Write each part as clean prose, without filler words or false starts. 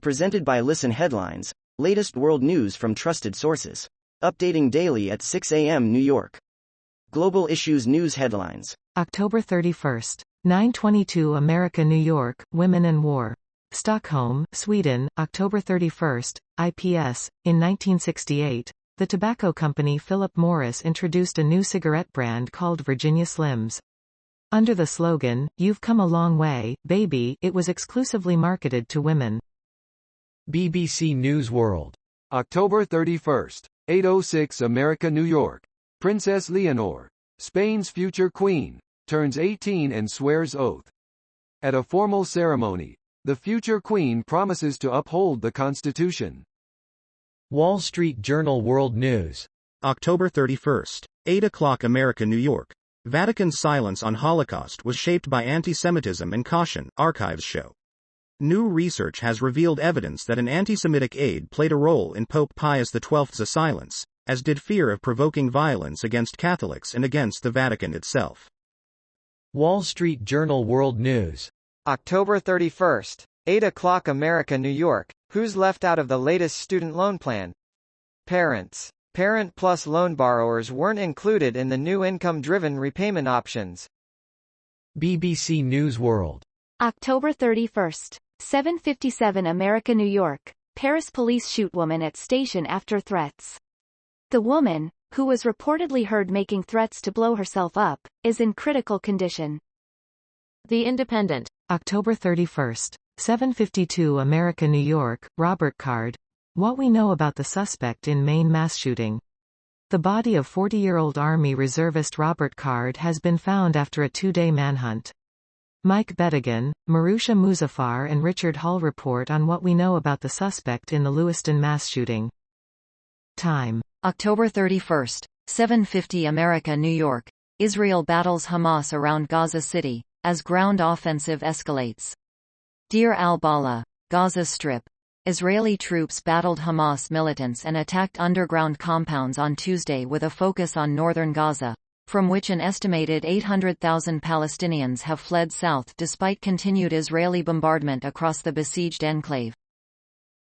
Presented by Listen Headlines, latest world news from trusted sources. Updating daily at 6 a.m. New York. Global Issues News Headlines. October 31st. 9:22 America New York, Women and War. Stockholm, Sweden, October 31st, IPS. In 1968, the tobacco company Philip Morris introduced a new cigarette brand called Virginia Slims. Under the slogan, "You've come a long way, baby," it was exclusively marketed to women. BBC News World. October 31st, 8:06 America New York. Princess Leonor, Spain's future queen, turns 18 and swears oath. At a formal ceremony, the future queen promises to uphold the Constitution. Wall Street Journal World News. October 31st, 8 o'clock America New York. Vatican's silence on Holocaust was shaped by anti-Semitism and caution, archives show. New research has revealed evidence that an anti-Semitic aide played a role in Pope Pius XII's silence, as did fear of provoking violence against Catholics and against the Vatican itself. Wall Street Journal World News. October 31st, 8 o'clock America New York. Who's left out of the latest student loan plan? Parents. Parent Plus loan borrowers weren't included in the new income-driven repayment options. BBC News World. October 31st, 7:57 America New York. Paris police shoot woman at station after threats. The woman, who was reportedly heard making threats to blow herself up, is in critical condition. The Independent. October 31st, 7:52 America New York. Robert Card. What we know about the suspect in Maine mass shooting. The body of 40-year-old Army reservist Robert Card has been found after a two-day manhunt. Mike Bedigan, Marusha Muzaffar and Richard Hull report on what we know about the suspect in the Lewiston mass shooting. Time. October 31st, 7:50 America New York. Israel battles Hamas around Gaza City, as ground offensive escalates. Deir al-Balah, Gaza Strip. Israeli troops battled Hamas militants and attacked underground compounds on Tuesday with a focus on northern Gaza, from which an estimated 800,000 Palestinians have fled south despite continued Israeli bombardment across the besieged enclave.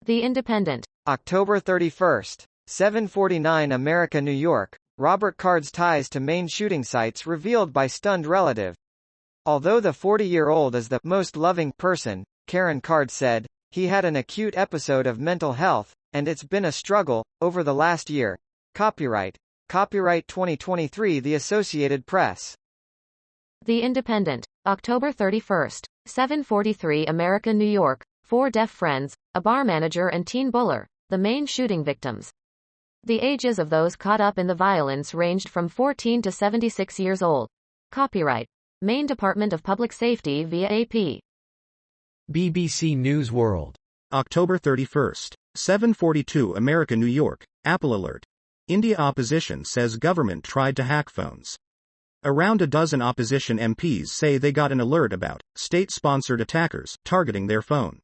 The Independent. October 31st, 7:49 America New York. Robert Card's ties to Maine shooting sites revealed by stunned relative. Although the 40-year-old is the most loving person, Karen Card said, he had an acute episode of mental health, and it's been a struggle over the last year. Copyright 2023 The Associated Press. The Independent. October 31st, 7:43 America New York. Four deaf friends, a bar manager and teen bowler, the main shooting victims. The ages of those caught up in the violence ranged from 14 to 76 years old. Copyright Maine Department of Public Safety via AP. BBC News World. October 31st, 7:42 America New York. Apple alert. India opposition says government tried to hack phones. Around a dozen opposition MPs say they got an alert about state-sponsored attackers targeting their phone.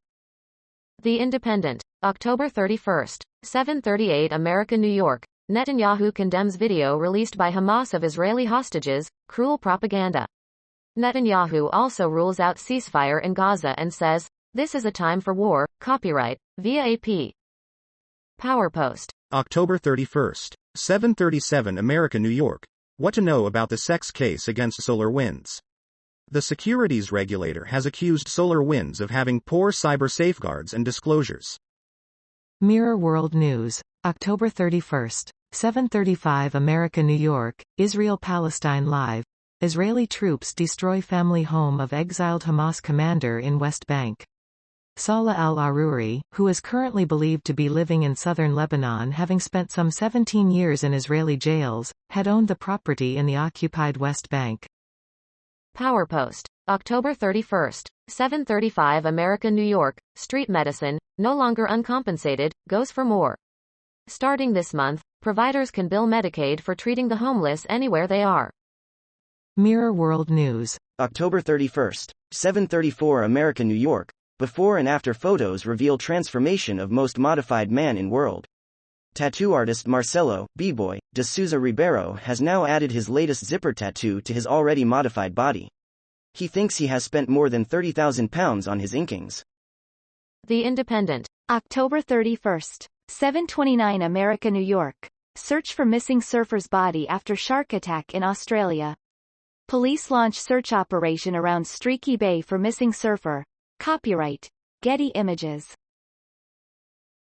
The Independent. October 31st, 7:38 America New York. Netanyahu condemns video released by Hamas of Israeli hostages, cruel propaganda. Netanyahu also rules out ceasefire in Gaza and says, "This is a time for war." Copyright via AP. PowerPost. October 31st, 7:37 America New York. What to know about the sex case against SolarWinds. The securities regulator has accused SolarWinds of having poor cyber safeguards and disclosures. Mirror World News. October 31st, 7:35 America New York. Israel-Palestine Live. Israeli troops destroy family home of exiled Hamas commander in West Bank. Salah al-Aruri, who is currently believed to be living in southern Lebanon having spent some 17 years in Israeli jails, had owned the property in the occupied West Bank. PowerPost. October 31st, 7:35 America New York. Street medicine, no longer uncompensated, goes for more. Starting this month, providers can bill Medicaid for treating the homeless anywhere they are. Mirror World News. October 31st, 7:34 America New York. Before and after photos reveal transformation of most modified man in world. Tattoo artist Marcelo B-Boy de Souza Ribeiro has now added his latest zipper tattoo to his already modified body. He thinks he has spent more than £30,000 on his inkings. The Independent. October 31st. 7:29 America, New York. Search for missing surfer's body after shark attack in Australia. Police launch search operation around Streaky Bay for missing surfer. Copyright Getty Images.